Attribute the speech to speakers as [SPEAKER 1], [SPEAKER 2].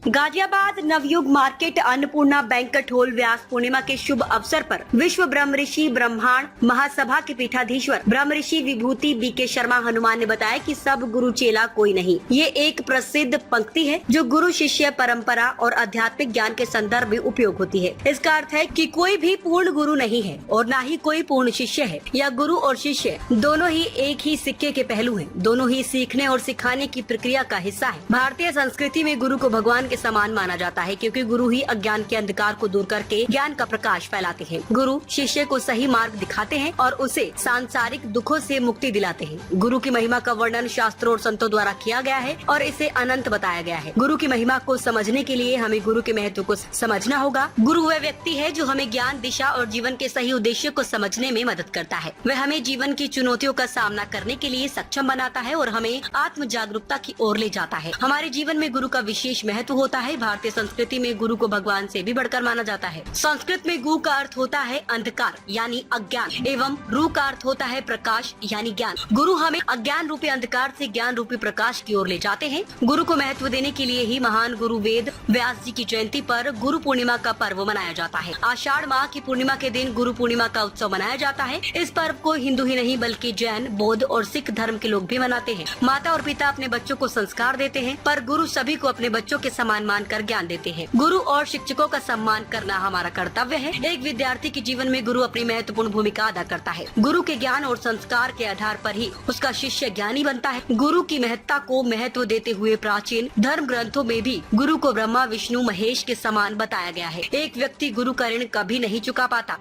[SPEAKER 1] Ghaziabad Navyug market Annapurna banquet hall Vyas Purnima के शुभ अवसर पर विश्व ब्रह्म ऋषि ब्रह्मांड महासभा के पीठाधीश्वर ब्रह्म ऋषि विभूति बीके शर्मा हनुमान ने बताया कि सब गुरु चेला कोई नहीं। ये एक प्रसिद्ध पंक्ति है जो गुरु शिष्य परंपरा और आध्यात्मिक ज्ञान के संदर्भ में उपयोग होती है। इसका अर्थ है कि कोई भी पूर्ण गुरु नहीं है और न ही कोई पूर्ण शिष्य है। या गुरु और शिष्य दोनों ही एक ही सिक्के के पहलू हैं। दोनों ही सीखने और सिखाने की प्रक्रिया का हिस्सा है। भारतीय संस्कृति में गुरु को भगवान के समान माना जाता है, क्योंकि गुरु ही अज्ञान के अंधकार को दूर करके ज्ञान का प्रकाश फैलाते हैं। गुरु शिष्य को सही मार्ग दिखाते हैं और उसे सांसारिक दुखों से मुक्ति दिलाते हैं। गुरु की महिमा का वर्णन शास्त्रों और संतों द्वारा किया गया है और इसे अनंत बताया गया है। गुरु की महिमा को समझने के लिए हमें गुरु के महत्व को समझना होगा। गुरु वह व्यक्ति है जो हमें ज्ञान, दिशा और जीवन के सही उद्देश्य को समझने में मदद करता है। वह हमें जीवन की चुनौतियों का सामना करने के लिए सक्षम बनाता है और हमें आत्म जागरूकता की ओर ले जाता है। हमारे जीवन में गुरु का विशेष महत्व होता है। भारतीय संस्कृति में गुरु को भगवान से भी बढ़कर माना जाता है। संस्कृत में गु का अर्थ होता है अंधकार यानी अज्ञान एवं रु का अर्थ होता है प्रकाश यानी ज्ञान। गुरु हमें अज्ञान रूपी अंधकार से ज्ञान रूपी प्रकाश की ओर ले जाते हैं। गुरु को महत्व देने के लिए ही महान गुरु वेद व्यास जी की जयंती पर गुरु पूर्णिमा का पर्व मनाया जाता है। आषाढ़ माह की पूर्णिमा के दिन गुरु पूर्णिमा का उत्सव मनाया जाता है। इस पर्व को हिंदू ही नहीं बल्कि जैन, बौद्ध और सिख धर्म के लोग भी मनाते हैं। माता और पिता अपने बच्चों को संस्कार देते हैं, पर गुरु सभी को अपने बच्चों के समान मानकर ज्ञान देते हैं। गुरु और शिक्षकों का सम्मान करना हमारा कर्तव्य है। एक विद्यार्थी के जीवन में गुरु अपनी महत्वपूर्ण भूमिका अदा करता है। गुरु के ज्ञान और संस्कार के आधार पर ही उसका शिष्य ज्ञानी बनता है। गुरु की महत्ता को महत्व देते हुए प्राचीन धर्म ग्रंथों में भी गुरु को ब्रह्मा, विष्णु, महेश के समान बताया गया है। एक व्यक्ति गुरु का ऋण कभी नहीं चुका पाता।